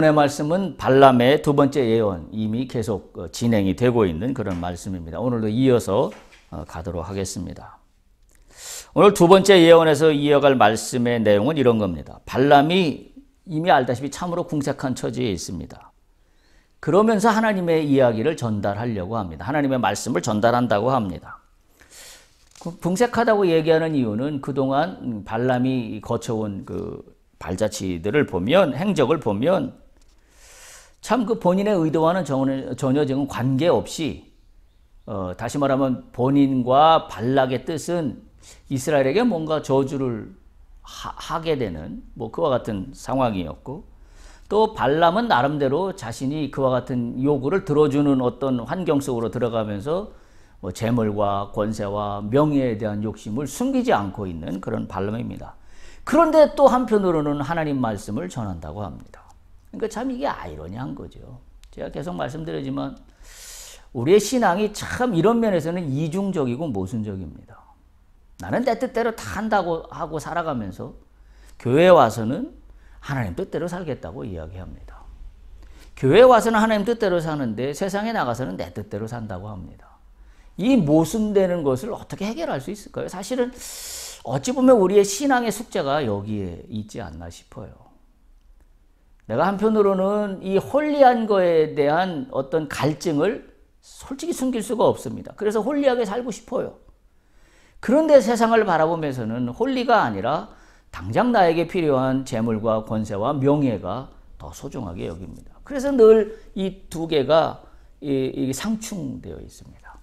이번의 말씀은 발람의 두 번째 예언, 이미 계속 진행이 되고 있는 그런 말씀입니다. 오늘도 이어서 가도록 하겠습니다. 오늘 두 번째 예언에서 이어갈 말씀의 내용은 이런 겁니다. 발람이 이미 알다시피 참으로 궁색한 처지에 있습니다. 그러면서 하나님의 이야기를 전달하려고 합니다. 하나님의 말씀을 전달한다고 합니다. 궁색하다고 얘기하는 이유는 그동안 발람이 거쳐온 그 발자취들을 보면, 행적을 보면 참 그 본인의 의도와는 전혀 지금 관계없이 다시 말하면 본인과 발락의 뜻은 이스라엘에게 뭔가 저주를 하게 되는 뭐 그와 같은 상황이었고, 또 발람은 나름대로 자신이 그와 같은 요구를 들어주는 어떤 환경 속으로 들어가면서 뭐 재물과 권세와 명예에 대한 욕심을 숨기지 않고 있는 그런 발람입니다. 그런데 또 한편으로는 하나님 말씀을 전한다고 합니다. 그러니까 참 이게 아이러니한 거죠. 제가 계속 말씀드리지만 우리의 신앙이 참 이런 면에서는 이중적이고 모순적입니다. 나는 내 뜻대로 다 한다고 하고 살아가면서 교회에 와서는 하나님 뜻대로 살겠다고 이야기합니다. 교회에 와서는 하나님 뜻대로 사는데 세상에 나가서는 내 뜻대로 산다고 합니다. 이 모순되는 것을 어떻게 해결할 수 있을까요? 사실은 어찌 보면 우리의 신앙의 숙제가 여기에 있지 않나 싶어요. 내가 한편으로는 이 홀리한 거에 대한 어떤 갈증을 솔직히 숨길 수가 없습니다. 그래서 홀리하게 살고 싶어요. 그런데 세상을 바라보면서는 홀리가 아니라 당장 나에게 필요한 재물과 권세와 명예가 더 소중하게 여깁니다. 그래서 늘 이 두 개가 상충되어 있습니다.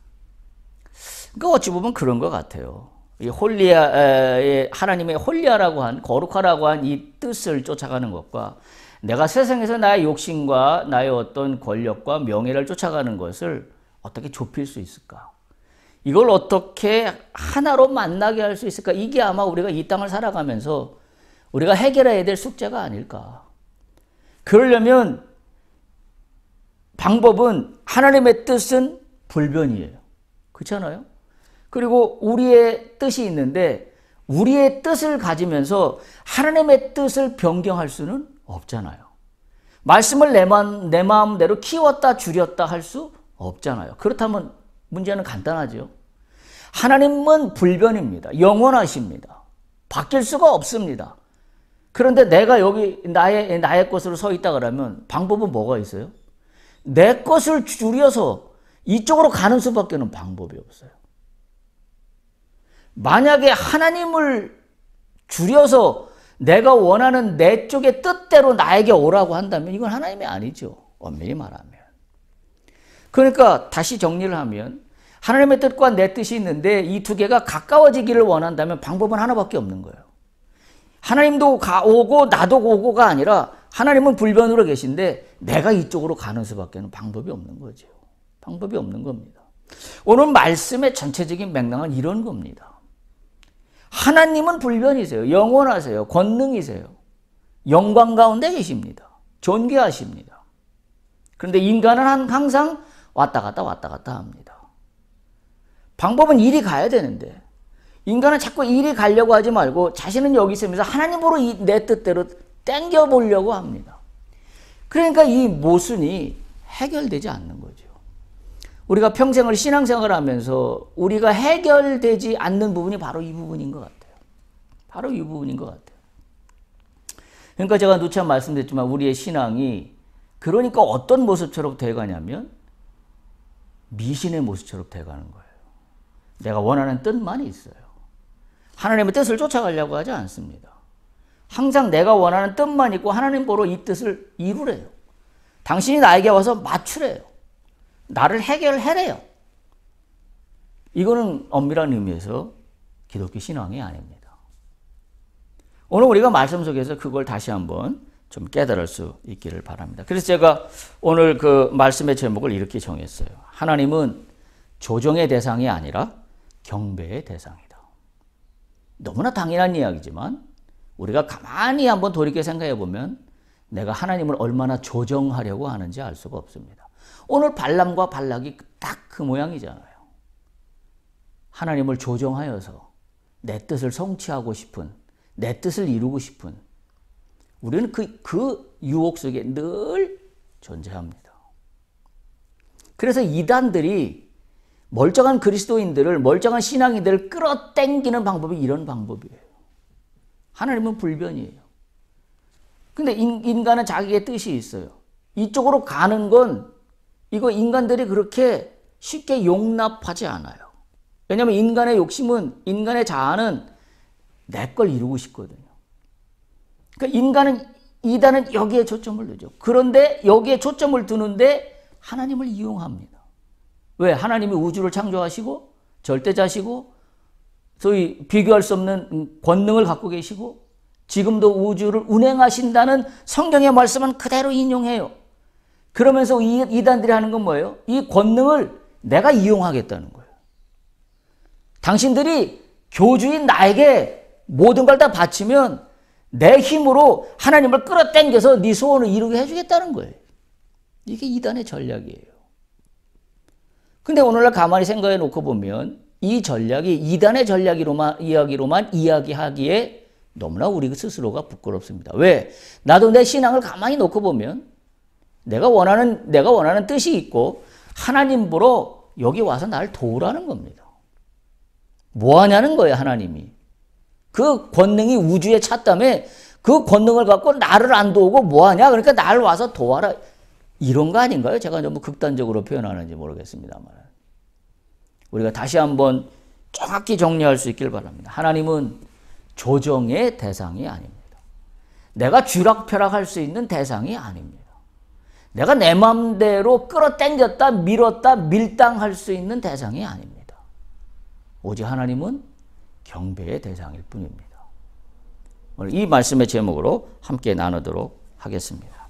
그러니까 어찌 보면 그런 것 같아요. 이 하나님의 홀리하라고 한, 거룩하라고 한 이 뜻을 쫓아가는 것과 내가 세상에서 나의 욕심과 나의 어떤 권력과 명예를 쫓아가는 것을 어떻게 좁힐 수 있을까? 이걸 어떻게 하나로 만나게 할 수 있을까? 이게 아마 우리가 이 땅을 살아가면서 우리가 해결해야 될 숙제가 아닐까? 그러려면 방법은 하나님의 뜻은 불변이에요. 그렇잖아요? 그리고 우리의 뜻이 있는데 우리의 뜻을 가지면서 하나님의 뜻을 변경할 수는 없잖아요. 말씀을 내 마음대로 키웠다 줄였다 할 수 없잖아요. 그렇다면 문제는 간단하죠. 하나님은 불변입니다. 영원하십니다. 바뀔 수가 없습니다. 그런데 내가 여기 나의 것으로 서 있다 그러면 방법은 뭐가 있어요? 내 것을 줄여서 이쪽으로 가는 수밖에는 방법이 없어요. 만약에 하나님을 줄여서 내가 원하는 내 쪽의 뜻대로 나에게 오라고 한다면 이건 하나님이 아니죠. 엄밀히 말하면. 그러니까 다시 정리를 하면 하나님의 뜻과 내 뜻이 있는데 이 두 개가 가까워지기를 원한다면 방법은 하나밖에 없는 거예요. 하나님도 오고 나도 오고가 아니라 하나님은 불변으로 계신데 내가 이쪽으로 가는 수밖에는 방법이 없는 거죠. 방법이 없는 겁니다. 오늘 말씀의 전체적인 맥락은 이런 겁니다. 하나님은 불변이세요. 영원하세요. 권능이세요. 영광 가운데 계십니다. 존귀하십니다. 그런데 인간은 항상 왔다 갔다 합니다. 방법은 이리 가야 되는데 인간은 자꾸 이리 가려고 하지 말고 자신은 여기 있으면서 하나님으로 내 뜻대로 땡겨보려고 합니다. 그러니까 이 모순이 해결되지 않는 거죠. 우리가 평생을 신앙생활을 하면서 우리가 해결되지 않는 부분이 바로 이 부분인 것 같아요. 바로 이 부분인 것 같아요. 그러니까 제가 누차 말씀드렸지만 우리의 신앙이 그러니까 어떤 모습처럼 돼가냐면 미신의 모습처럼 돼가는 거예요. 내가 원하는 뜻만 있어요. 하나님의 뜻을 쫓아가려고 하지 않습니다. 항상 내가 원하는 뜻만 있고 하나님 보러 이 뜻을 이루래요. 당신이 나에게 와서 맞추래요. 나를 해결해래요. 이거는 엄밀한 의미에서 기독교 신앙이 아닙니다. 오늘 우리가 말씀 속에서 그걸 다시 한번 좀 깨달을 수 있기를 바랍니다. 그래서 제가 오늘 그 말씀의 제목을 이렇게 정했어요. 하나님은 조정의 대상이 아니라 경배의 대상이다. 너무나 당연한 이야기지만 우리가 가만히 한번 돌이켜 생각해 보면 내가 하나님을 얼마나 조정하려고 하는지 알 수가 없습니다. 오늘 발람과 발락이 딱 그 모양이잖아요. 하나님을 조정하여서 내 뜻을 성취하고 싶은, 내 뜻을 이루고 싶은, 우리는 그 유혹 속에 늘 존재합니다. 그래서 이단들이 멀쩡한 그리스도인들을, 멀쩡한 신앙인들을 끌어당기는 방법이 이런 방법이에요. 하나님은 불변이에요. 근데 인간은 자기의 뜻이 있어요. 이쪽으로 가는 건 이거 인간들이 그렇게 쉽게 용납하지 않아요. 왜냐하면 인간의 욕심은, 인간의 자아는 내 걸 이루고 싶거든요. 그러니까 이단은 여기에 초점을 두죠. 그런데 여기에 초점을 두는데 하나님을 이용합니다. 왜? 하나님이 우주를 창조하시고 절대자시고 소위 비교할 수 없는 권능을 갖고 계시고 지금도 우주를 운행하신다는 성경의 말씀은 그대로 인용해요. 그러면서 이단들이 하는 건 뭐예요? 이 권능을 내가 이용하겠다는 거예요. 당신들이 교주인 나에게 모든 걸 다 바치면 내 힘으로 하나님을 끌어당겨서 네 소원을 이루게 해주겠다는 거예요. 이게 이단의 전략이에요. 근데 오늘날 가만히 생각해 놓고 보면 이 전략이 이단의 이야기로만 이야기하기에 너무나 우리 스스로가 부끄럽습니다. 왜? 나도 내 신앙을 가만히 놓고 보면 내가 원하는 뜻이 있고 하나님 보러 여기 와서 나를 도우라는 겁니다. 뭐 하냐는 거예요, 하나님이. 그 권능이 우주에 찼다며 그 권능을 갖고 나를 안 도우고 뭐 하냐? 그러니까 나를 와서 도와라. 이런 거 아닌가요? 제가 너무 극단적으로 표현하는지 모르겠습니다만. 우리가 다시 한번 정확히 정리할 수 있길 바랍니다. 하나님은 조정의 대상이 아닙니다. 내가 쥐락펴락할 수 있는 대상이 아닙니다. 내가 내 마음대로 끌어당겼다 밀었다 밀당할 수 있는 대상이 아닙니다. 오직 하나님은 경배의 대상일 뿐입니다. 오늘 이 말씀의 제목으로 함께 나누도록 하겠습니다.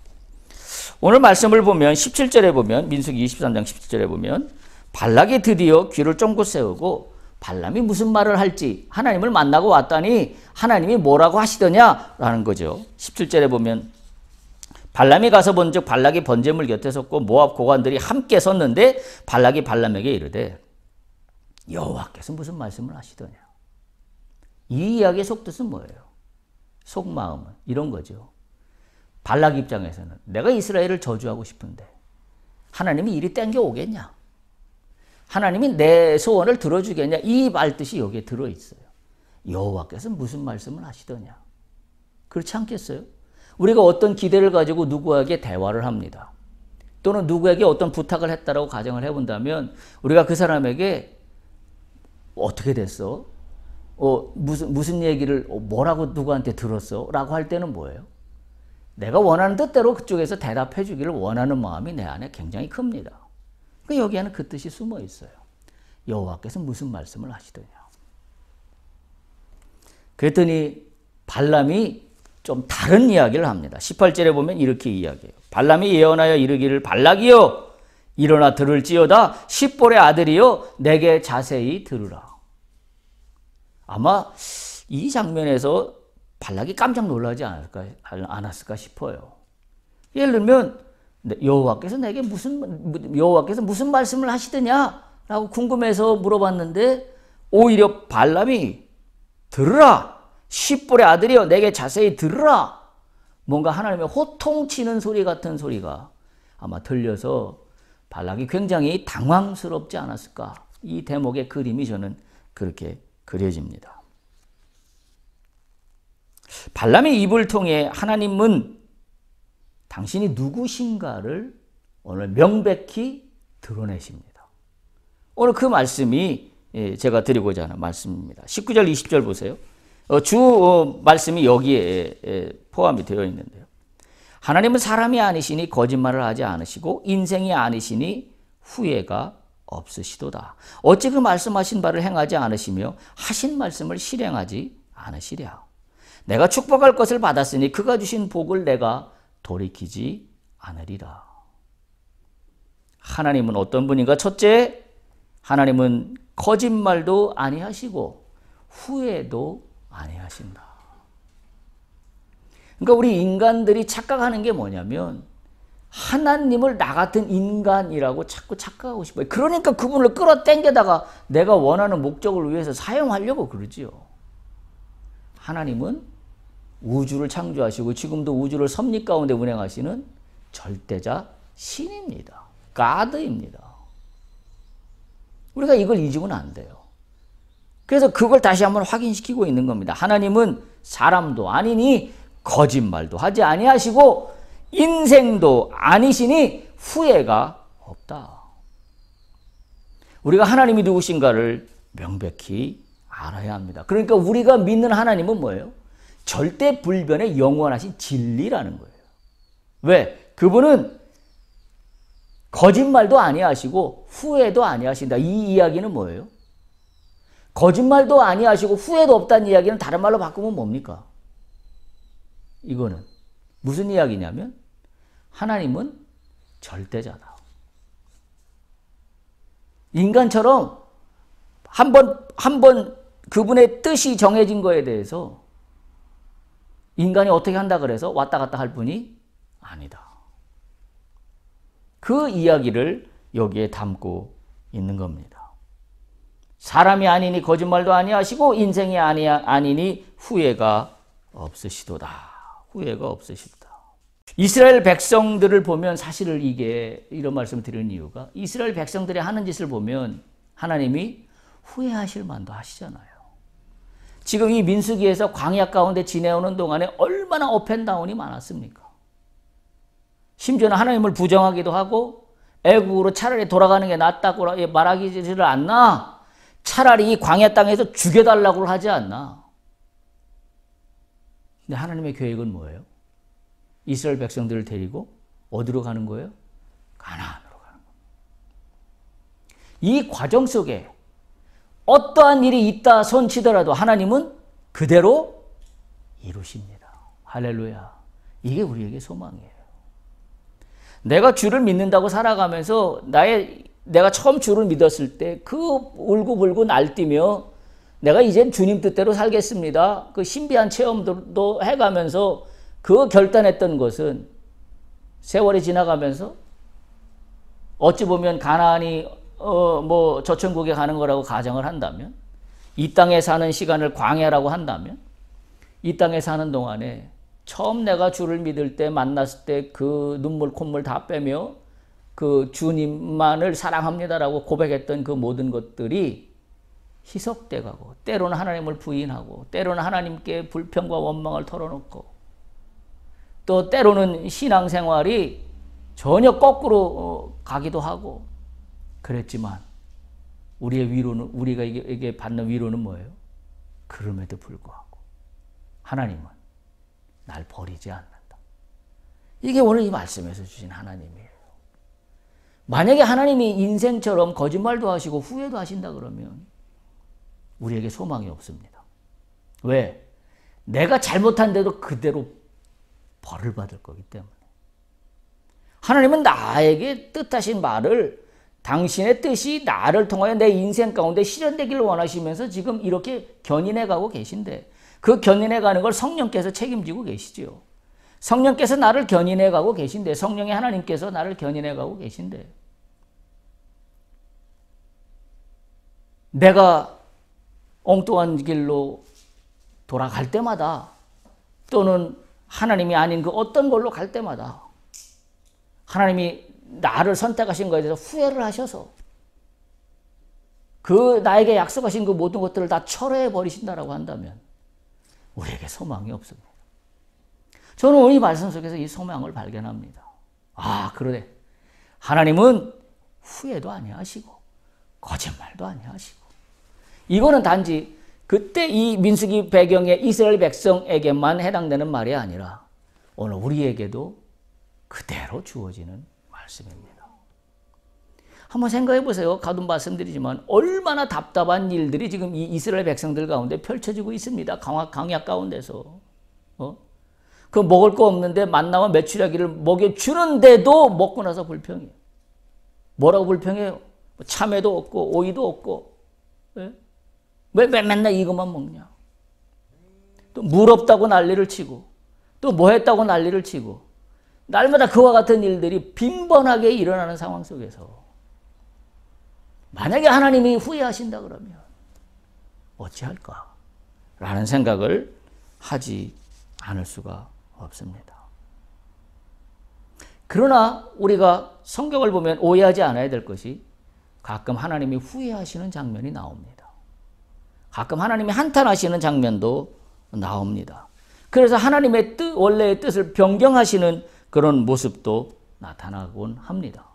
오늘 말씀을 보면 17절에 보면 민수기 23장 17절에 보면 발락이 드디어 귀를 쫑긋 세우고 발람이 무슨 말을 할지 하나님을 만나고 왔다니 하나님이 뭐라고 하시더냐라는 거죠. 17절에 보면 발람이 가서 본즉 발락이 번제물 곁에 섰고 모압 고관들이 함께 섰는데 발락이 발람에게 이르되 여호와께서 무슨 말씀을 하시더냐. 이 이야기의 속뜻은 뭐예요? 속마음은 이런 거죠. 발락 입장에서는 내가 이스라엘을 저주하고 싶은데 하나님이 이리 땡겨오겠냐? 하나님이 내 소원을 들어주겠냐? 이 말뜻이 여기에 들어있어요. 여호와께서 무슨 말씀을 하시더냐? 그렇지 않겠어요? 우리가 어떤 기대를 가지고 누구에게 대화를 합니다. 또는 누구에게 어떤 부탁을 했다라고 가정을 해본다면 우리가 그 사람에게 어떻게 됐어? 무슨 얘기를 뭐라고 누구한테 들었어? 라고 할 때는 뭐예요? 내가 원하는 뜻대로 그쪽에서 대답해 주기를 원하는 마음이 내 안에 굉장히 큽니다. 그러니까 여기에는 그 뜻이 숨어 있어요. 여호와께서 무슨 말씀을 하시더냐. 그랬더니 발람이 좀 다른 이야기를 합니다. 18절에 보면 이렇게 이야기해요. 발람이 예언하여 이르기를 발락이여 일어나 들을지어다 십볼의 아들이여 내게 자세히 들으라. 아마 이 장면에서 발락이 깜짝 놀라지 않았을까 싶어요. 예를 들면 여호와께서 무슨 말씀을 하시더냐라고 궁금해서 물어봤는데 오히려 발람이 들으라 십볼의 아들이여 내게 자세히 들으라 뭔가 하나님의 호통치는 소리 같은 소리가 아마 들려서 발락이 굉장히 당황스럽지 않았을까. 이 대목의 그림이 저는 그렇게 그려집니다. 발람의 입을 통해 하나님은 당신이 누구신가를 오늘 명백히 드러내십니다. 오늘 그 말씀이 제가 드리고자 하는 말씀입니다. 19절 20절 보세요. 주 말씀이 여기에 포함이 되어 있는데요. 하나님은 사람이 아니시니 거짓말을 하지 않으시고 인생이 아니시니 후회가 없으시도다. 어찌 그 말씀하신 바를 행하지 않으시며 하신 말씀을 실행하지 않으시랴. 내가 축복할 것을 받았으니 그가 주신 복을 내가 돌이키지 않으리라. 하나님은 어떤 분인가? 첫째, 하나님은 거짓말도 아니하시고 후회도 아니하신다. 그러니까 우리 인간들이 착각하는 게 뭐냐면 하나님을 나 같은 인간이라고 자꾸 착각하고 싶어요. 그러니까 그분을 끌어당겨다가 내가 원하는 목적을 위해서 사용하려고 그러지요. 하나님은 우주를 창조하시고 지금도 우주를 섭리 가운데 운행하시는 절대자 신입니다. 가드입니다. 우리가 이걸 잊으면 안 돼요. 그래서 그걸 다시 한번 확인시키고 있는 겁니다. 하나님은 사람도 아니니 거짓말도 하지 아니하시고 인생도 아니시니 후회가 없다. 우리가 하나님이 누구신가를 명백히 알아야 합니다. 그러니까 우리가 믿는 하나님은 뭐예요? 절대 불변의 영원하신 진리라는 거예요. 왜? 그분은 거짓말도 아니하시고 후회도 아니하신다. 이 이야기는 뭐예요? 거짓말도 아니하시고 후회도 없다는 이야기는 다른 말로 바꾸면 뭡니까? 이거는 무슨 이야기냐면 하나님은 절대자다. 인간처럼 한 번 그분의 뜻이 정해진 거에 대해서 인간이 어떻게 한다 그래서 왔다 갔다 할 분이 아니다. 그 이야기를 여기에 담고 있는 겁니다. 사람이 아니니 거짓말도 아니하시고 인생이 아니니 후회가 없으시도다. 후회가 없으시도다. 이스라엘 백성들을 보면 사실 이게 이런 말씀을 드리는 이유가 이스라엘 백성들이 하는 짓을 보면 하나님이 후회하실 만도 하시잖아요. 지금 이 민수기에서 광야 가운데 지내오는 동안에 얼마나 업앤다운이 많았습니까? 심지어는 하나님을 부정하기도 하고 애국으로 차라리 돌아가는 게 낫다고 말하기를 않나? 차라리 이 광야 땅에서 죽여달라고 하지 않나? 근데 하나님의 계획은 뭐예요? 이스라엘 백성들을 데리고 어디로 가는 거예요? 가나안으로 가는 겁니다. 이 과정 속에 어떠한 일이 있다 손치더라도 하나님은 그대로 이루십니다. 할렐루야. 이게 우리에게 소망이에요. 내가 주를 믿는다고 살아가면서 내가 처음 주를 믿었을 때 그 울고불고 날뛰며 내가 이젠 주님 뜻대로 살겠습니다. 그 신비한 체험도 해가면서 그 결단했던 것은 세월이 지나가면서 어찌 보면 가나안이 저천국에 가는 거라고 가정을 한다면 이 땅에 사는 시간을 광야라고 한다면 이 땅에 사는 동안에 처음 내가 주를 믿을 때 만났을 때 그 눈물 콧물 다 빼며 그 주님만을 사랑합니다라고 고백했던 그 모든 것들이 희석돼 가고 때로는 하나님을 부인하고 때로는 하나님께 불평과 원망을 털어놓고 또 때로는 신앙생활이 전혀 거꾸로 가기도 하고 그랬지만 우리의 위로는 우리가 이게 받는 위로는 뭐예요? 그럼에도 불구하고 하나님은 날 버리지 않는다. 이게 오늘 이 말씀에서 주신 하나님이에요. 만약에 하나님이 인생처럼 거짓말도 하시고 후회도 하신다 그러면 우리에게 소망이 없습니다. 왜? 내가 잘못한데도 그대로 벌을 받을 거기 때문에. 하나님은 나에게 뜻하신 말을 당신의 뜻이 나를 통하여 내 인생 가운데 실현되기를 원하시면서 지금 이렇게 견인해 가고 계신데 그 견인해 가는 걸 성령께서 책임지고 계시죠. 성령께서 나를 견인해 가고 계신데 성령의 하나님께서 나를 견인해 가고 계신데 내가 엉뚱한 길로 돌아갈 때마다 또는 하나님이 아닌 그 어떤 걸로 갈 때마다 하나님이 나를 선택하신 것에 대해서 후회를 하셔서 그 나에게 약속하신 그 모든 것들을 다 철회해 버리신다라고 한다면 우리에게 소망이 없습니다. 저는 오늘 이 말씀 속에서 이 소망을 발견합니다. 그러네. 하나님은 후회도 아니하시고 거짓말도 아니하시고 이거는 단지 그때 이 민수기 배경의 이스라엘 백성에게만 해당되는 말이 아니라 오늘 우리에게도 그대로 주어지는 말씀입니다. 한번 생각해 보세요. 가끔 말씀드리지만 얼마나 답답한 일들이 지금 이 이스라엘 백성들 가운데 펼쳐지고 있습니다. 광야 가운데서. 그 먹을 거 없는데 만나와 메추라기를 먹여주는데도 먹고 나서 불평해요. 뭐라고 불평해요? 참외도 없고 오이도 없고. 왜 맨날 이것만 먹냐? 또 물 없다고 난리를 치고 또 뭐 했다고 난리를 치고 날마다 그와 같은 일들이 빈번하게 일어나는 상황 속에서 만약에 하나님이 후회하신다 그러면 어찌할까? 라는 생각을 하지 않을 수가 없습니다. 그러나 우리가 성경을 보면 오해하지 않아야 될 것이 가끔 하나님이 후회하시는 장면이 나옵니다. 가끔 하나님이 한탄하시는 장면도 나옵니다. 그래서 하나님의 뜻, 원래의 뜻을 변경하시는 그런 모습도 나타나곤 합니다.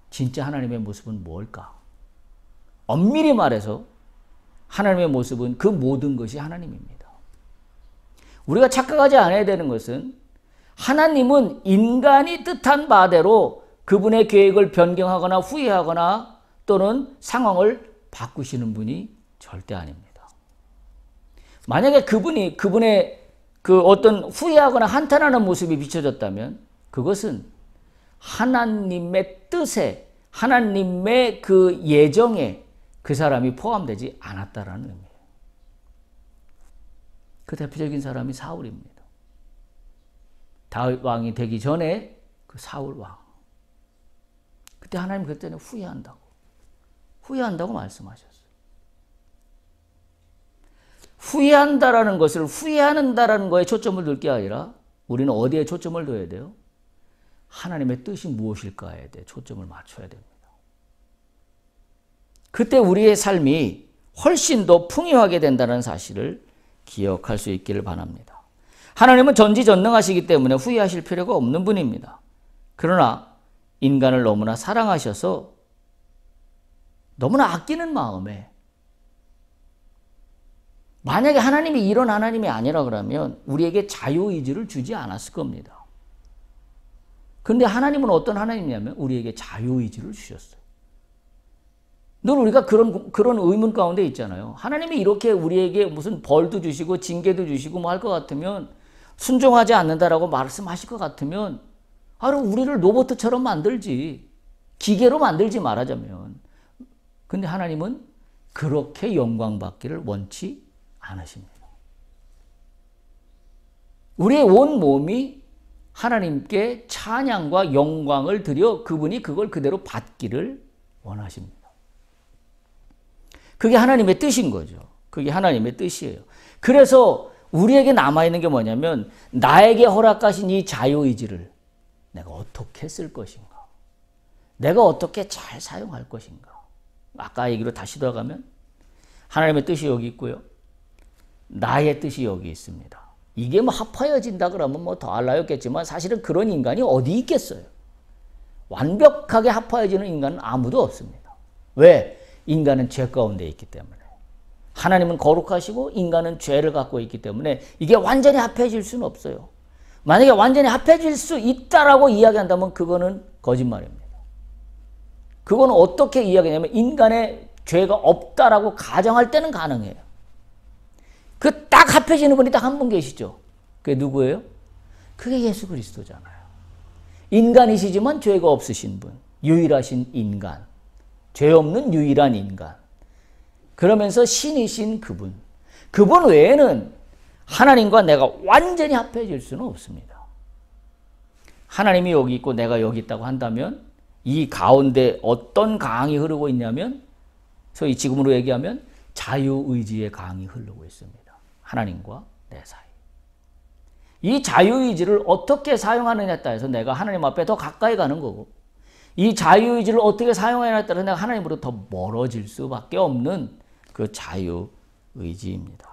진짜 하나님의 모습은 뭘까? 엄밀히 말해서 하나님의 모습은 그 모든 것이 하나님입니다. 우리가 착각하지 않아야 되는 것은 하나님은 인간이 뜻한 바대로 그분의 계획을 변경하거나 후회하거나 또는 상황을 바꾸시는 분이 절대 아닙니다. 만약에 그분의 그 어떤 후회하거나 한탄하는 모습이 비춰졌다면 그것은 하나님의 뜻에, 하나님의 그 예정에 그 사람이 포함되지 않았다라는 의미예요. 그 대표적인 사람이 사울입니다. 다윗 왕이 되기 전에 그 사울 왕. 그때 하나님 그때는 후회한다고 말씀하셨어요. 후회한다라는 것을 후회한다라는 거에 초점을 둘 게 아니라 우리는 어디에 초점을 둬야 돼요? 하나님의 뜻이 무엇일까에 대해 초점을 맞춰야 됩니다. 그때 우리의 삶이 훨씬 더 풍요하게 된다는 사실을 기억할 수 있기를 바랍니다. 하나님은 전지전능하시기 때문에 후회하실 필요가 없는 분입니다. 그러나 인간을 너무나 사랑하셔서 너무나 아끼는 마음에 만약에 하나님이 이런 하나님이 아니라 그러면 우리에게 자유의지를 주지 않았을 겁니다. 그런데 하나님은 어떤 하나님이냐면 우리에게 자유의지를 주셨어요. 늘 우리가 그런 의문 가운데 있잖아요. 하나님이 이렇게 우리에게 무슨 벌도 주시고 징계도 주시고 뭐 할 것 같으면 순종하지 않는다라고 말씀하실 것 같으면 우리를 로봇처럼 만들지. 기계로 만들지 말하자면. 근데 하나님은 그렇게 영광받기를 원치 않으십니다. 우리의 온 몸이 하나님께 찬양과 영광을 드려 그분이 그걸 그대로 받기를 원하십니다. 그게 하나님의 뜻인 거죠. 그게 하나님의 뜻이에요. 그래서 우리에게 남아있는 게 뭐냐면 나에게 허락하신 이 자유의지를 내가 어떻게 쓸 것인가? 내가 어떻게 잘 사용할 것인가? 아까 얘기로 다시 돌아가면 하나님의 뜻이 여기 있고요. 나의 뜻이 여기 있습니다. 이게 뭐 합하여진다 그러면 뭐 더 알라였겠지만 사실은 그런 인간이 어디 있겠어요? 완벽하게 합하여지는 인간은 아무도 없습니다. 왜? 인간은 죄 가운데 있기 때문에. 하나님은 거룩하시고 인간은 죄를 갖고 있기 때문에 이게 완전히 합해질 수는 없어요. 만약에 완전히 합해질 수 있다라고 이야기한다면 그거는 거짓말입니다. 그거는 어떻게 이야기하냐면 인간의 죄가 없다라고 가정할 때는 가능해요. 그 딱 합해지는 분이 딱 한 분 계시죠. 그게 누구예요? 그게 예수 그리스도잖아요. 인간이시지만 죄가 없으신 분, 유일하신 인간, 죄 없는 유일한 인간. 그러면서 신이신 그분. 그분 외에는 하나님과 내가 완전히 합해질 수는 없습니다. 하나님이 여기 있고 내가 여기 있다고 한다면 이 가운데 어떤 강이 흐르고 있냐면 소위 지금으로 얘기하면 자유의지의 강이 흐르고 있습니다. 하나님과 내 사이. 이 자유의지를 어떻게 사용하느냐에 따라서 내가 하나님 앞에 더 가까이 가는 거고 이 자유의지를 어떻게 사용하느냐에 따라서 내가 하나님으로 더 멀어질 수밖에 없는 그 자유의지입니다.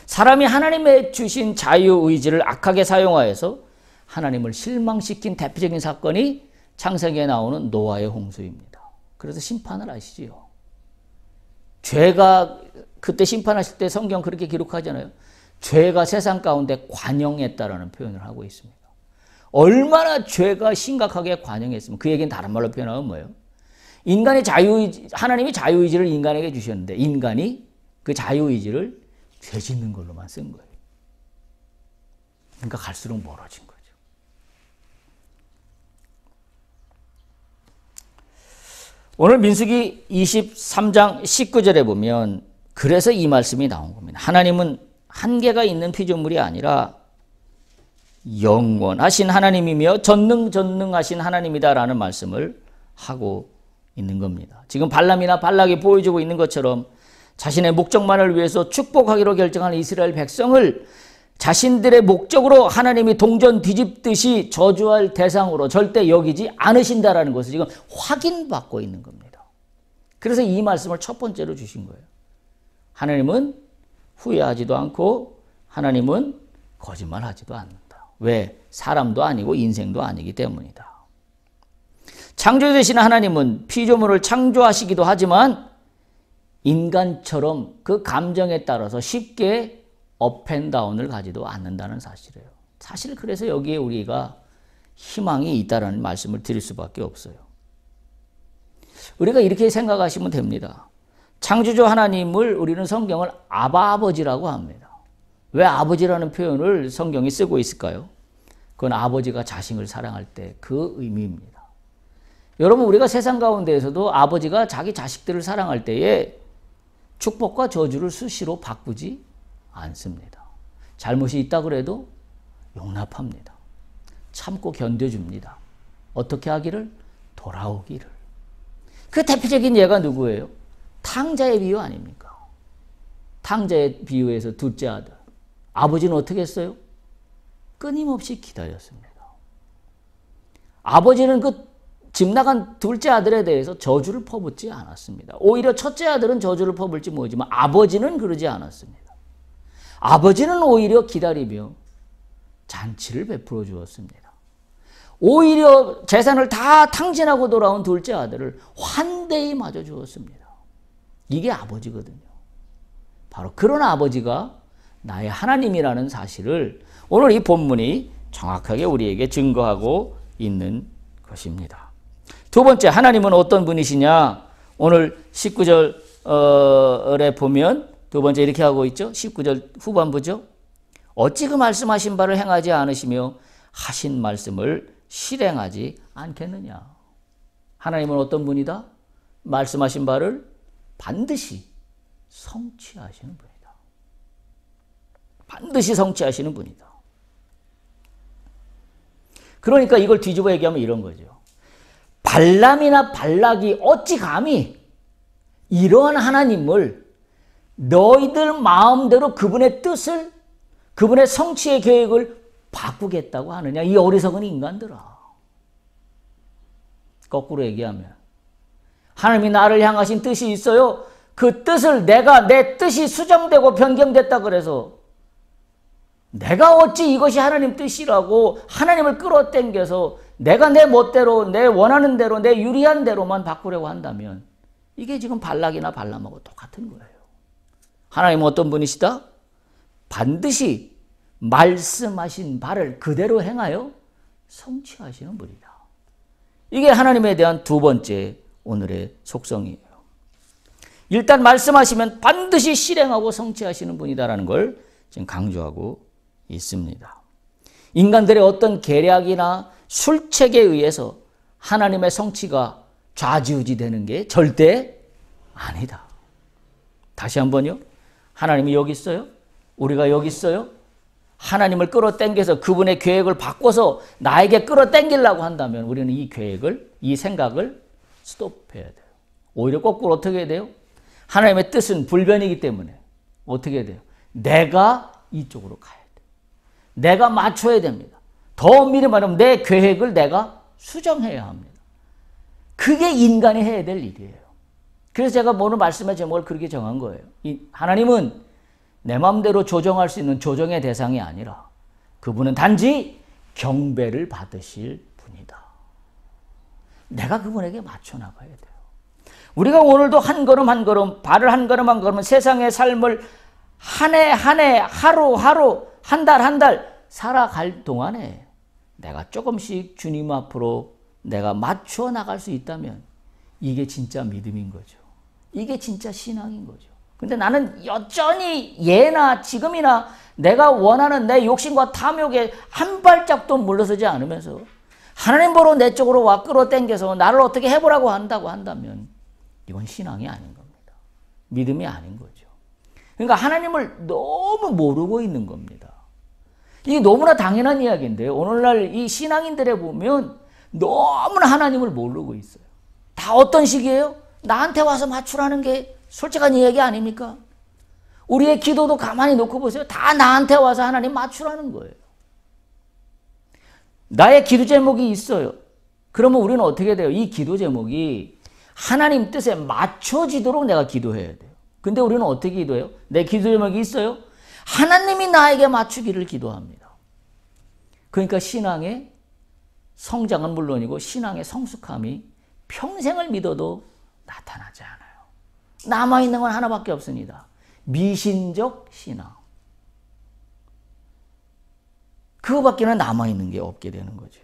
사람이 하나님의 주신 자유의지를 악하게 사용하여서 하나님을 실망시킨 대표적인 사건이 창세기에 나오는 노아의 홍수입니다. 그래서 심판을 아시지요. 죄가 그때 심판하실 때 성경 그렇게 기록하잖아요. 죄가 세상 가운데 관영했다라는 표현을 하고 있습니다. 얼마나 죄가 심각하게 관영했으면 그 얘기는 다른 말로 표현하면 뭐예요? 인간의 자유의지, 하나님이 자유의지를 인간에게 주셨는데 인간이 그 자유의지를 죄 짓는 걸로만 쓴 거예요. 그러니까 갈수록 멀어진 거죠. 오늘 민수기 23장 19절에 보면 그래서 이 말씀이 나온 겁니다. 하나님은 한계가 있는 피조물이 아니라 영원하신 하나님이며 전능하신 하나님이다라는 말씀을 하고 있는 겁니다. 지금 발람이나 발락이 보여주고 있는 것처럼 자신의 목적만을 위해서 축복하기로 결정한 이스라엘 백성을 자신들의 목적으로 하나님이 동전 뒤집듯이 저주할 대상으로 절대 여기지 않으신다라는 것을 지금 확인받고 있는 겁니다. 그래서 이 말씀을 첫 번째로 주신 거예요. 하나님은 후회하지도 않고 하나님은 거짓말하지도 않는다. 왜? 사람도 아니고 인생도 아니기 때문이다. 창조주 되신 하나님은 피조물을 창조하시기도 하지만 인간처럼 그 감정에 따라서 쉽게 업앤다운을 가지도 않는다는 사실이에요. 사실 그래서 여기에 우리가 희망이 있다는 말씀을 드릴 수밖에 없어요. 우리가 이렇게 생각하시면 됩니다. 창조주 하나님을 우리는 성경을 아버지라고 합니다. 왜 아버지라는 표현을 성경이 쓰고 있을까요? 그건 아버지가 자식을 사랑할 때 그 의미입니다. 여러분, 우리가 세상 가운데에서도 아버지가 자기 자식들을 사랑할 때에 축복과 저주를 수시로 바꾸지 않습니다. 잘못이 있다 그래도 용납합니다. 참고 견뎌줍니다. 어떻게 하기를? 돌아오기를. 그 대표적인 예가 누구예요? 탕자의 비유 아닙니까? 탕자의 비유에서 둘째 아들. 아버지는 어떻게 했어요? 끊임없이 기다렸습니다. 아버지는 그 집 나간 둘째 아들에 대해서 저주를 퍼붓지 않았습니다. 오히려 첫째 아들은 저주를 퍼붓지 모르지만 아버지는 그러지 않았습니다. 아버지는 오히려 기다리며 잔치를 베풀어 주었습니다. 오히려 재산을 다 탕진하고 돌아온 둘째 아들을 환대히 맞아 주었습니다. 이게 아버지거든요. 바로 그런 아버지가 나의 하나님이라는 사실을 오늘 이 본문이 정확하게 우리에게 증거하고 있는 것입니다. 두 번째, 하나님은 어떤 분이시냐? 오늘 19절에 보면 두 번째 이렇게 하고 있죠. 19절 후반부죠. 어찌 그 말씀하신 바를 행하지 않으시며 하신 말씀을 실행하지 않겠느냐. 하나님은 어떤 분이다? 말씀하신 바를 반드시 성취하시는 분이다. 반드시 성취하시는 분이다. 그러니까 이걸 뒤집어 얘기하면 이런 거죠. 발람이나 발락이 어찌 감히 이러한 하나님을 너희들 마음대로 그분의 뜻을, 그분의 성취의 계획을 바꾸겠다고 하느냐. 이 어리석은 인간들아. 거꾸로 얘기하면 하나님이 나를 향하신 뜻이 있어요. 그 뜻을 내 뜻이 수정되고 변경됐다 그래서 내가 어찌 이것이 하나님 뜻이라고 하나님을 끌어당겨서 내가 내 멋대로, 내 원하는 대로, 내 유리한 대로만 바꾸려고 한다면 이게 지금 발락이나 발람하고 똑같은 거예요. 하나님은 어떤 분이시다? 반드시 말씀하신 바를 그대로 행하여 성취하시는 분이다. 이게 하나님에 대한 두 번째 오늘의 속성이에요. 일단 말씀하시면 반드시 실행하고 성취하시는 분이다라는 걸 지금 강조하고 있습니다. 인간들의 어떤 계략이나 술책에 의해서 하나님의 성취가 좌지우지 되는 게 절대 아니다. 다시 한번요. 하나님이 여기 있어요. 우리가 여기 있어요. 하나님을 끌어당겨서 그분의 계획을 바꿔서 나에게 끌어당기려고 한다면 우리는 이 계획을, 이 생각을 스톱해야 돼요. 오히려 거꾸로 어떻게 해야 돼요? 하나님의 뜻은 불변이기 때문에 어떻게 해야 돼요? 내가 이쪽으로 가야 돼요. 내가 맞춰야 됩니다. 더 엄밀히 말하면 내 계획을 내가 수정해야 합니다. 그게 인간이 해야 될 일이에요. 그래서 제가 오늘 말씀의 제목을 그렇게 정한 거예요. 하나님은 내 마음대로 조정할 수 있는 조정의 대상이 아니라 그분은 단지 경배를 받으실 분이다. 내가 그분에게 맞춰 나가야 돼요. 우리가 오늘도 한 걸음 한 걸음, 발을 한 걸음 한 걸음 세상의 삶을 한 해 한 해, 하루 하루, 한 달 한 달 살아갈 동안에 내가 조금씩 주님 앞으로 내가 맞춰 나갈 수 있다면 이게 진짜 믿음인 거죠. 이게 진짜 신앙인 거죠. 근데 나는 여전히 예나 지금이나 내가 원하는 내 욕심과 탐욕에 한 발짝도 물러서지 않으면서 하나님 보러 내 쪽으로 와 끌어당겨서 나를 어떻게 해보라고 한다면 이건 신앙이 아닌 겁니다. 믿음이 아닌 거죠. 그러니까 하나님을 너무 모르고 있는 겁니다. 이게 너무나 당연한 이야기인데요. 오늘날 이 신앙인들에 보면 너무나 하나님을 모르고 있어요. 다 어떤 식이에요? 나한테 와서 맞추라는 게 솔직한 이야기 아닙니까? 우리의 기도도 가만히 놓고 보세요. 다 나한테 와서 하나님 맞추라는 거예요. 나의 기도 제목이 있어요. 그러면 우리는 어떻게 돼요? 이 기도 제목이 하나님 뜻에 맞춰지도록 내가 기도해야 돼요. 근데 우리는 어떻게 기도해요? 내 기도 제목이 있어요? 하나님이 나에게 맞추기를 기도합니다. 그러니까 신앙의 성장은 물론이고 신앙의 성숙함이 평생을 믿어도 나타나지 않아요. 남아있는 건 하나밖에 없습니다. 미신적 신앙. 그거밖에는 남아있는 게 없게 되는 거죠.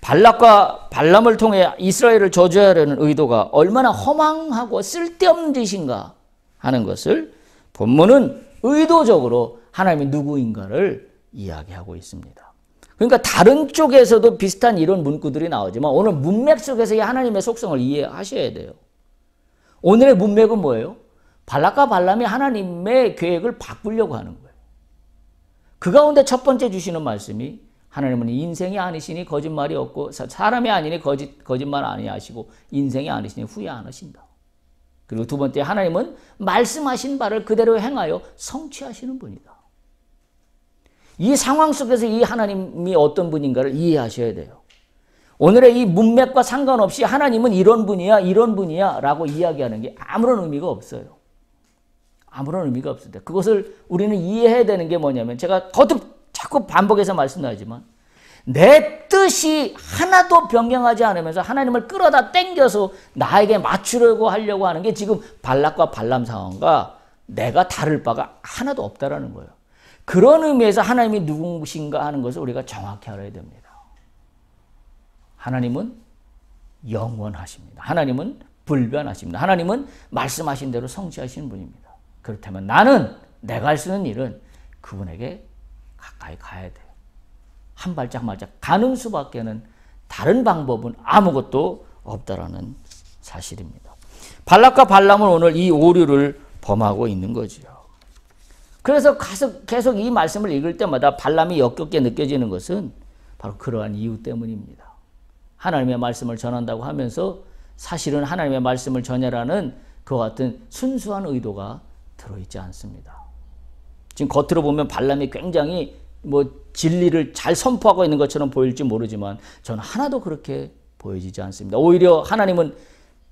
발락과 발람을 통해 이스라엘을 저주하려는 의도가 얼마나 허망하고 쓸데없는 짓인가 하는 것을 본문은 의도적으로 하나님이 누구인가를 이야기하고 있습니다. 그러니까 다른 쪽에서도 비슷한 이런 문구들이 나오지만 오늘 문맥 속에서 이 하나님의 속성을 이해하셔야 돼요. 오늘의 문맥은 뭐예요? 발락과 발람이 하나님의 계획을 바꾸려고 하는 거예요. 그 가운데 첫 번째 주시는 말씀이 하나님은 인생이 아니시니 거짓말이 없고 사람이 아니니 거짓말 아니하시고 인생이 아니시니 후회 안 하신다. 그리고 두 번째 하나님은 말씀하신 바를 그대로 행하여 성취하시는 분이다. 이 상황 속에서 이 하나님이 어떤 분인가를 이해하셔야 돼요. 오늘의 이 문맥과 상관없이 하나님은 이런 분이야 이런 분이야 라고 이야기하는 게 아무런 의미가 없어요. 아무런 의미가 없습니다. 그것을 우리는 이해해야 되는 게 뭐냐면 제가 거듭 자꾸 반복해서 말씀드리지만 내 뜻이 하나도 변경하지 않으면서 하나님을 끌어다 당겨서 나에게 맞추려고 하려고 하는 게 지금 발락과 발람 상황과 내가 다를 바가 하나도 없다라는 거예요. 그런 의미에서 하나님이 누구신가 하는 것을 우리가 정확히 알아야 됩니다. 하나님은 영원하십니다. 하나님은 불변하십니다. 하나님은 말씀하신 대로 성취하시는 분입니다. 그렇다면 나는 내가 할 수 있는 일은 그분에게 가까이 가야 돼요. 한 발짝 가는 수밖에는 다른 방법은 아무것도 없다라는 사실입니다. 발락과 발람은 오늘 이 오류를 범하고 있는 거죠. 그래서 계속 이 말씀을 읽을 때마다 발람이 역겹게 느껴지는 것은 바로 그러한 이유 때문입니다. 하나님의 말씀을 전한다고 하면서 사실은 하나님의 말씀을 전하라는 그와 같은 순수한 의도가 들어있지 않습니다. 지금 겉으로 보면 발람이 굉장히 진리를 잘 선포하고 있는 것처럼 보일지 모르지만 저는 하나도 그렇게 보여지지 않습니다. 오히려 하나님은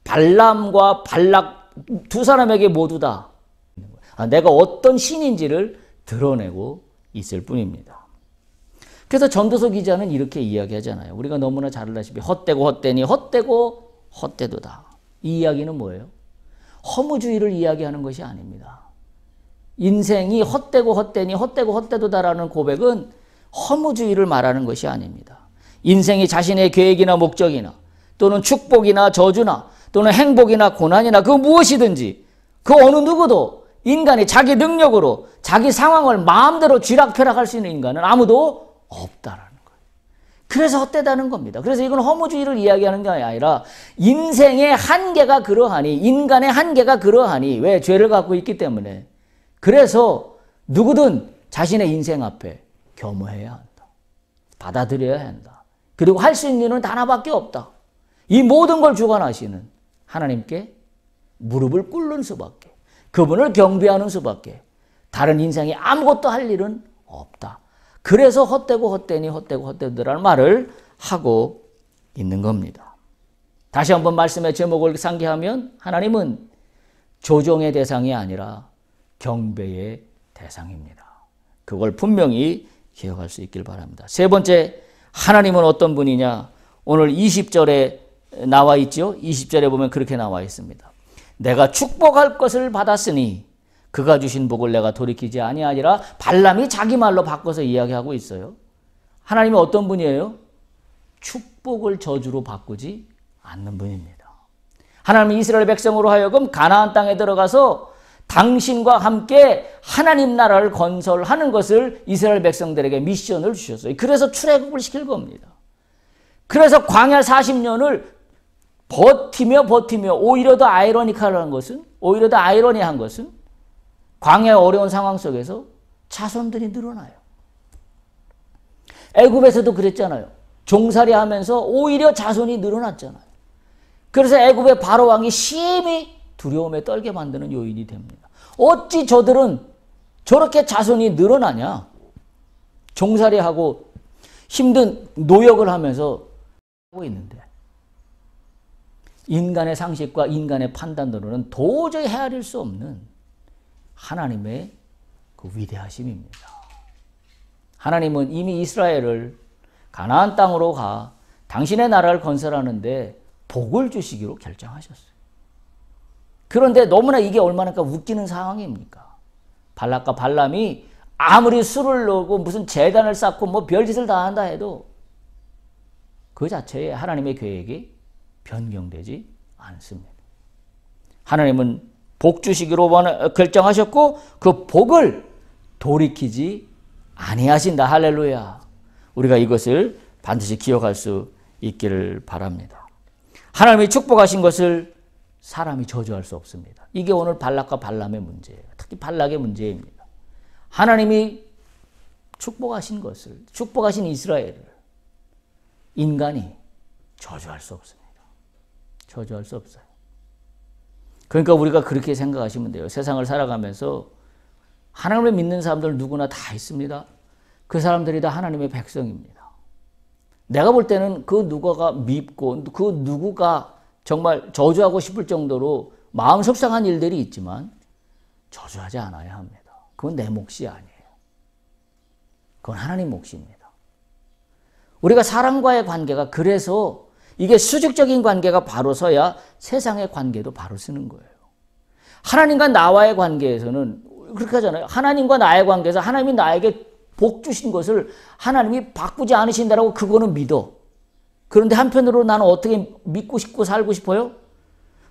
발람과 발락 두 사람에게 모두 다 내가 어떤 신인지를 드러내고 있을 뿐입니다. 그래서 전도서 기자는 이렇게 이야기하잖아요. 우리가 너무나 잘 알다시피 헛되고 헛되니 헛되고 헛되도다. 이 이야기는 뭐예요? 허무주의를 이야기하는 것이 아닙니다. 인생이 헛되고 헛되니 헛되고 헛되도다라는 고백은 허무주의를 말하는 것이 아닙니다. 인생이 자신의 계획이나 목적이나 또는 축복이나 저주나 또는 행복이나 고난이나 그 무엇이든지 그 어느 누구도 인간이 자기 능력으로 자기 상황을 마음대로 쥐락펴락할 수 있는 인간은 아무도 없다라는 거예요. 그래서 헛되다는 겁니다. 그래서 이건 허무주의를 이야기하는 게 아니라 인생의 한계가 그러하니 인간의 한계가 그러하니 왜 죄를 갖고 있기 때문에 그래서 누구든 자신의 인생 앞에 겸허해야 한다. 받아들여야 한다. 그리고 할 수 있는 일은 하나밖에 없다. 이 모든 걸 주관하시는 하나님께 무릎을 꿇는 수밖에, 그분을 경배하는 수밖에 다른 인생에 아무것도 할 일은 없다. 그래서 헛되고 헛되니 헛되고 헛되더라는 말을 하고 있는 겁니다. 다시 한번 말씀의 제목을 상기하면 하나님은 조종의 대상이 아니라 경배의 대상입니다. 그걸 분명히 기억할 수 있길 바랍니다. 세 번째, 하나님은 어떤 분이냐? 오늘 20절에 나와 있죠. 20절에 보면 그렇게 나와 있습니다. 내가 축복할 것을 받았으니 그가 주신 복을 내가 돌이키지 아니하리라. 발람이 자기 말로 바꿔서 이야기하고 있어요. 하나님이 어떤 분이에요? 축복을 저주로 바꾸지 않는 분입니다. 하나님은 이스라엘 백성으로 하여금 가나안 땅에 들어가서 당신과 함께 하나님 나라를 건설하는 것을 이스라엘 백성들에게 미션을 주셨어요. 그래서 출애굽을 시킬 겁니다. 그래서 광야 40년을 버티며 오히려 더 아이러니컬한 것은 오히려 더 아이러니한 것은 광야의 어려운 상황 속에서 자손들이 늘어나요. 애굽에서도 그랬잖아요. 종살이 하면서 오히려 자손이 늘어났잖아요. 그래서 애굽의 바로 왕이 심히 두려움에 떨게 만드는 요인이 됩니다. 어찌 저들은 저렇게 자손이 늘어나냐? 종살이하고 힘든 노역을 하면서 하고 있는데 인간의 상식과 인간의 판단으로는 도저히 헤아릴 수 없는 하나님의 그 위대하심입니다. 하나님은 이미 이스라엘을 가나안 땅으로 가 당신의 나라를 건설하는데 복을 주시기로 결정하셨어요. 그런데 너무나 이게 얼마나 웃기는 상황입니까? 발락과 발람이 아무리 술을 넣고 무슨 제단을 쌓고 뭐 별짓을 다 한다 해도 그 자체에 하나님의 계획이 변경되지 않습니다. 하나님은 복 주시기로 결정하셨고 그 복을 돌이키지 아니하신다. 할렐루야. 우리가 이것을 반드시 기억할 수 있기를 바랍니다. 하나님이 축복하신 것을 사람이 저주할 수 없습니다. 이게 오늘 발락과 발람의 문제예요. 특히 발락의 문제입니다. 하나님이 축복하신 것을, 축복하신 이스라엘을 인간이 저주할 수 없습니다. 저주할 수 없어요. 그러니까 우리가 그렇게 생각하시면 돼요. 세상을 살아가면서 하나님을 믿는 사람들 누구나 다 있습니다. 그 사람들이 다 하나님의 백성입니다. 내가 볼 때는 그 누구가 밉고 그 누구가 정말 저주하고 싶을 정도로 마음 속상한 일들이 있지만 저주하지 않아야 합니다. 그건 내 몫이 아니에요. 그건 하나님 몫입니다. 우리가 사람과의 관계가 그래서 이게 수직적인 관계가 바로 서야 세상의 관계도 바로 서는 거예요. 하나님과 나와의 관계에서는 그렇게 하잖아요. 하나님과 나의 관계에서 하나님이 나에게 복 주신 것을 하나님이 바꾸지 않으신다라고 그거는 믿어. 그런데 한편으로 나는 어떻게 믿고 싶고 살고 싶어요?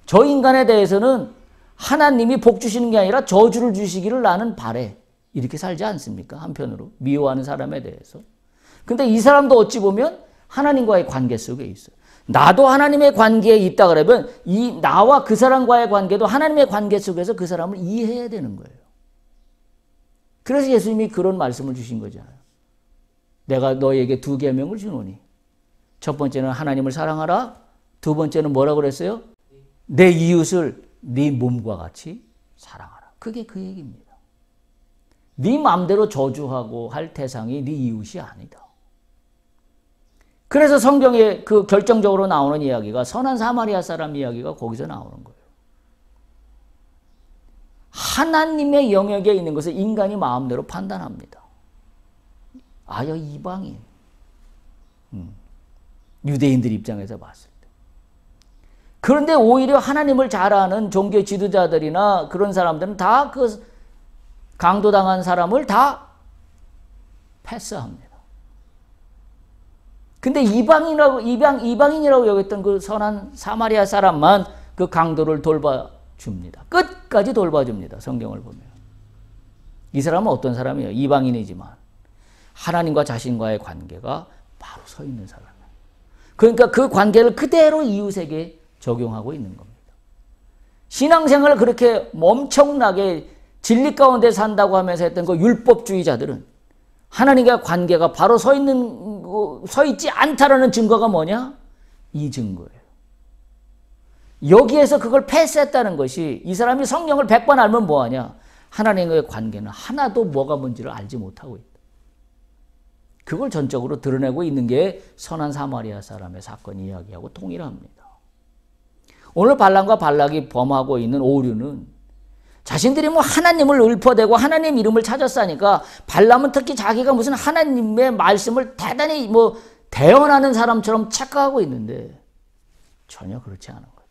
저 인간에 대해서는 하나님이 복 주시는 게 아니라 저주를 주시기를 나는 바래. 이렇게 살지 않습니까? 한편으로 미워하는 사람에 대해서. 근데 이 사람도 어찌 보면 하나님과의 관계 속에 있어요. 나도 하나님의 관계에 있다 그러면 이 나와 그 사람과의 관계도 하나님의 관계 속에서 그 사람을 이해해야 되는 거예요. 그래서 예수님이 그런 말씀을 주신 거잖아요. 내가 너에게 두 계명을 주노니 첫 번째는 하나님을 사랑하라. 두 번째는 뭐라고 그랬어요? 내 이웃을 네 몸과 같이 사랑하라. 그게 그 얘기입니다. 네 마음대로 저주하고 할 대상이 네 이웃이 아니다. 그래서 성경에 그 결정적으로 나오는 이야기가 선한 사마리아 사람 이야기가 거기서 나오는 거예요. 하나님의 영역에 있는 것을 인간이 마음대로 판단합니다. 아여 이방인. 유대인들 입장에서 봤을 때. 그런데 오히려 하나님을 잘 아는 종교 지도자들이나 그런 사람들은 다 그 강도당한 사람을 다 패스합니다. 근데 이방인이라고 여겼던 그 선한 사마리아 사람만 그 강도를 돌봐줍니다. 끝까지 돌봐줍니다. 성경을 보면. 이 사람은 어떤 사람이에요? 이방인이지만 하나님과 자신과의 관계가 바로 서 있는 사람이에요. 그러니까 그 관계를 그대로 이웃에게 적용하고 있는 겁니다. 신앙생활을 그렇게 엄청나게 진리 가운데 산다고 하면서 했던 그 율법주의자들은 하나님과 관계가 바로 서 있지 않다라는 증거가 뭐냐? 이 증거예요. 여기에서 그걸 패스했다는 것이 이 사람이 성경을 100번 알면 뭐하냐? 하나님과의 관계는 하나도 뭐가 뭔지를 알지 못하고 있다. 그걸 전적으로 드러내고 있는 게 선한 사마리아 사람의 사건 이야기하고 동일합니다. 오늘 발람과 발락이 범하고 있는 오류는 자신들이 뭐 하나님을 읊어대고 하나님 이름을 찾았으니까 발람은 특히 자기가 무슨 하나님의 말씀을 대단히 뭐 대언하는 사람처럼 착각하고 있는데 전혀 그렇지 않은 거죠.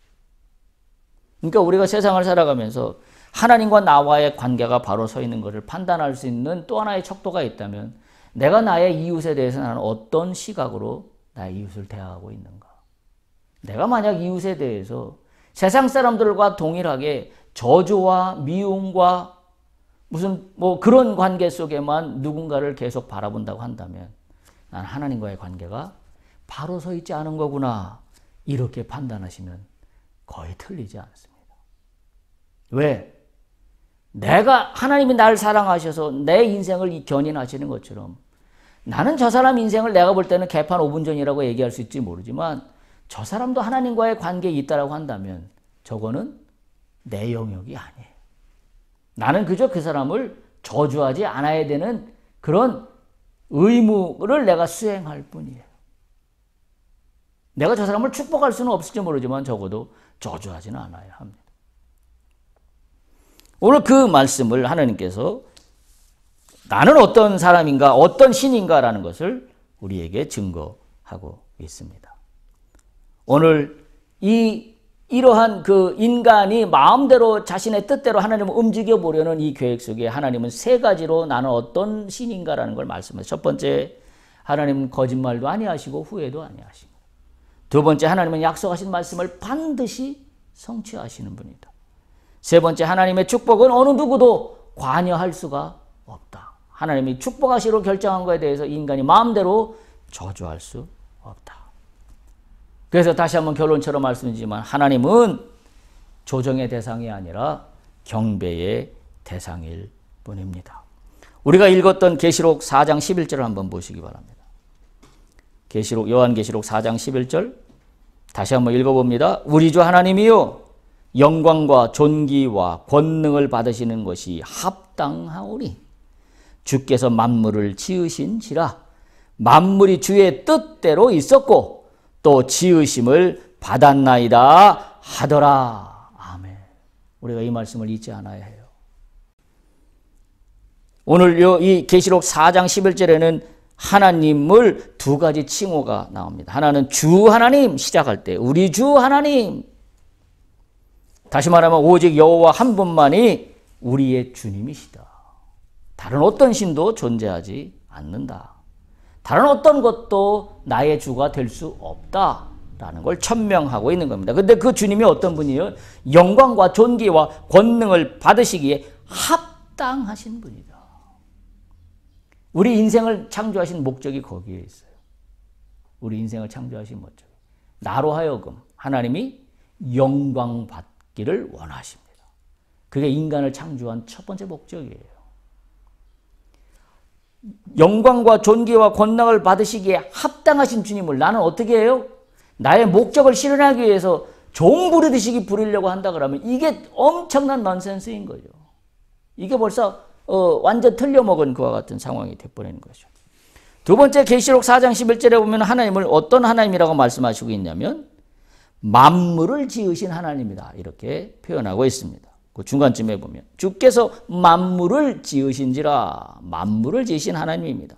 그러니까 우리가 세상을 살아가면서 하나님과 나와의 관계가 바로 서 있는 것을 판단할 수 있는 또 하나의 척도가 있다면 내가 나의 이웃에 대해서 나는 어떤 시각으로 나의 이웃을 대하고 있는가. 내가 만약 이웃에 대해서 세상 사람들과 동일하게 저주와 미움과 무슨 뭐 그런 관계 속에만 누군가를 계속 바라본다고 한다면 난 하나님과의 관계가 바로 서 있지 않은 거구나. 이렇게 판단하시면 거의 틀리지 않습니다. 왜? 내가 하나님이 나를 사랑하셔서 내 인생을 견인하시는 것처럼 나는 저 사람 인생을 내가 볼 때는 개판 5분 전이라고 얘기할 수 있지 모르지만 저 사람도 하나님과의 관계에 있다라고 한다면 저거는 내 영역이 아니에요. 나는 그저 그 사람을 저주하지 않아야 되는 그런 의무를 내가 수행할 뿐이에요. 내가 저 사람을 축복할 수는 없을지 모르지만 적어도 저주하지는 않아야 합니다. 오늘 그 말씀을 하나님께서 나는 어떤 사람인가, 어떤 신인가라는 것을 우리에게 증거하고 있습니다. 오늘 이러한 그 인간이 마음대로 자신의 뜻대로 하나님을 움직여 보려는 이 계획 속에 하나님은 세 가지로 나는 어떤 신인가라는 걸 말씀하세요. 첫 번째, 하나님은 거짓말도 아니하시고 후회도 아니하시고. 두 번째, 하나님은 약속하신 말씀을 반드시 성취하시는 분이다. 세 번째, 하나님의 축복은 어느 누구도 관여할 수가 없다. 하나님이 축복하시기로 결정한 것에 대해서 인간이 마음대로 저주할 수 없다. 그래서 다시 한번 결론처럼 말씀드리지만 하나님은 조정의 대상이 아니라 경배의 대상일 뿐입니다. 우리가 읽었던 계시록 4장 11절을 한번 보시기 바랍니다. 요한계시록 4장 11절 다시 한번 읽어봅니다. 우리 주 하나님이요 영광과 존귀와 권능을 받으시는 것이 합당하오니 주께서 만물을 지으신지라 만물이 주의 뜻대로 있었고 또 지으심을 받았나이다 하더라. 아멘. 우리가 이 말씀을 잊지 않아야 해요. 오늘 이 계시록 4장 11절에는 하나님을 두 가지 칭호가 나옵니다. 하나는 주 하나님 시작할 때 우리 주 하나님. 다시 말하면 오직 여호와 한 분만이 우리의 주님이시다. 다른 어떤 신도 존재하지 않는다. 다른 어떤 것도 나의 주가 될 수 없다라는 걸 천명하고 있는 겁니다. 그런데 그 주님이 어떤 분이에요? 영광과 존귀와 권능을 받으시기에 합당하신 분이다. 우리 인생을 창조하신 목적이 거기에 있어요. 우리 인생을 창조하신 목적. 나로 하여금 하나님이 영광 받기를 원하십니다. 그게 인간을 창조한 첫 번째 목적이에요. 영광과 존귀와 권능을 받으시기에 합당하신 주님을 나는 어떻게 해요? 나의 목적을 실현하기 위해서 종 부르듯이 부리려고 한다 그러면 이게 엄청난 넌센스인 거죠. 이게 벌써 완전 틀려먹은 그와 같은 상황이 돼버리는 거죠. 두 번째 계시록 4장 11절에 보면 하나님을 어떤 하나님이라고 말씀하시고 있냐면 만물을 지으신 하나님이다 이렇게 표현하고 있습니다. 그 중간쯤에 보면 주께서 만물을 지으신지라 만물을 지으신 하나님입니다.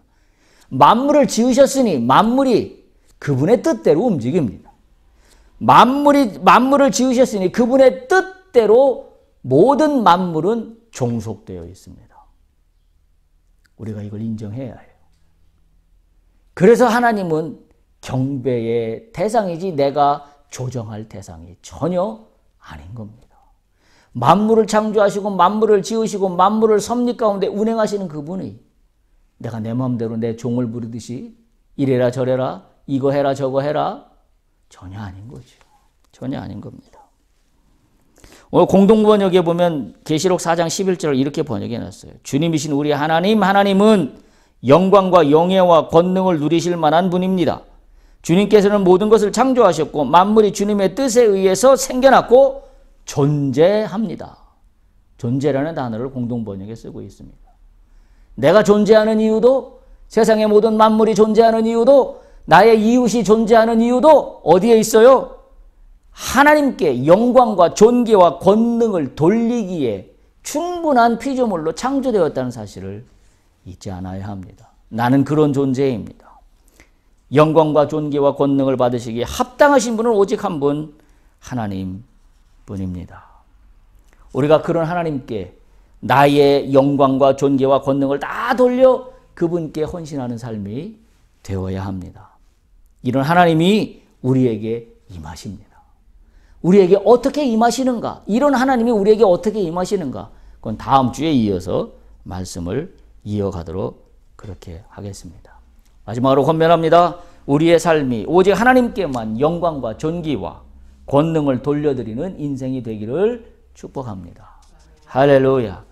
만물을 지으셨으니 만물이 그분의 뜻대로 움직입니다. 만물을 지으셨으니 그분의 뜻대로 모든 만물은 종속되어 있습니다. 우리가 이걸 인정해야 해요. 그래서 하나님은 경배의 대상이지 내가 조정할 대상이 전혀 아닌 겁니다. 만물을 창조하시고 만물을 지으시고 만물을 섭리 가운데 운행하시는 그분이 내가 내 마음대로 내 종을 부르듯이 이래라 저래라 이거 해라 저거 해라 전혀 아닌 거죠. 전혀 아닌 겁니다. 오늘 공동번역에 보면 계시록 4장 11절을 이렇게 번역해 놨어요. 주님이신 우리 하나님은 영광과 영예와 권능을 누리실 만한 분입니다. 주님께서는 모든 것을 창조하셨고 만물이 주님의 뜻에 의해서 생겨났고 존재합니다. 존재라는 단어를 공동번역에 쓰고 있습니다. 내가 존재하는 이유도 세상의 모든 만물이 존재하는 이유도 나의 이웃이 존재하는 이유도 어디에 있어요? 하나님께 영광과 존귀와 권능을 돌리기에 충분한 피조물로 창조되었다는 사실을 잊지 않아야 합니다. 나는 그런 존재입니다. 영광과 존귀와 권능을 받으시기에 합당하신 분은 오직 한 분 하나님 뿐입니다. 우리가 그런 하나님께 나의 영광과 존귀와 권능을 다 돌려 그분께 헌신하는 삶이 되어야 합니다. 이런 하나님이 우리에게 임하십니다. 우리에게 어떻게 임하시는가? 이런 하나님이 우리에게 어떻게 임하시는가? 그건 다음 주에 이어서 말씀을 이어가도록 그렇게 하겠습니다. 마지막으로 권면합니다. 우리의 삶이 오직 하나님께만 영광과 존귀와 권능을 돌려드리는 인생이 되기를 축복합니다. 할렐루야.